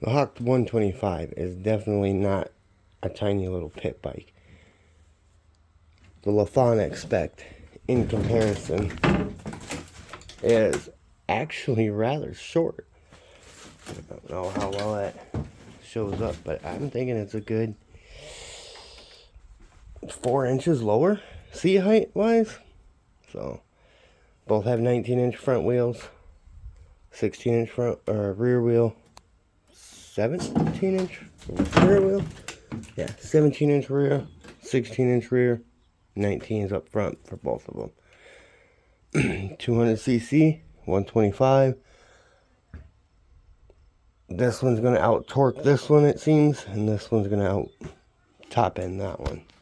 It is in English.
The Hawk 125 is definitely not a tiny little pit bike. The Lafon Spec, in comparison, is actually rather short. I don't know how well that shows up, but I'm thinking it's a good 4 inches lower seat height wise. So both have 19-inch front wheels, 16-inch front or rear wheel, 17-inch rear wheel. Yeah, 17-inch rear, 16-inch rear, 19s up front for both of them. 200cc, 125. This one's going to out torque this one, it seems, and this one's going to out top end that one.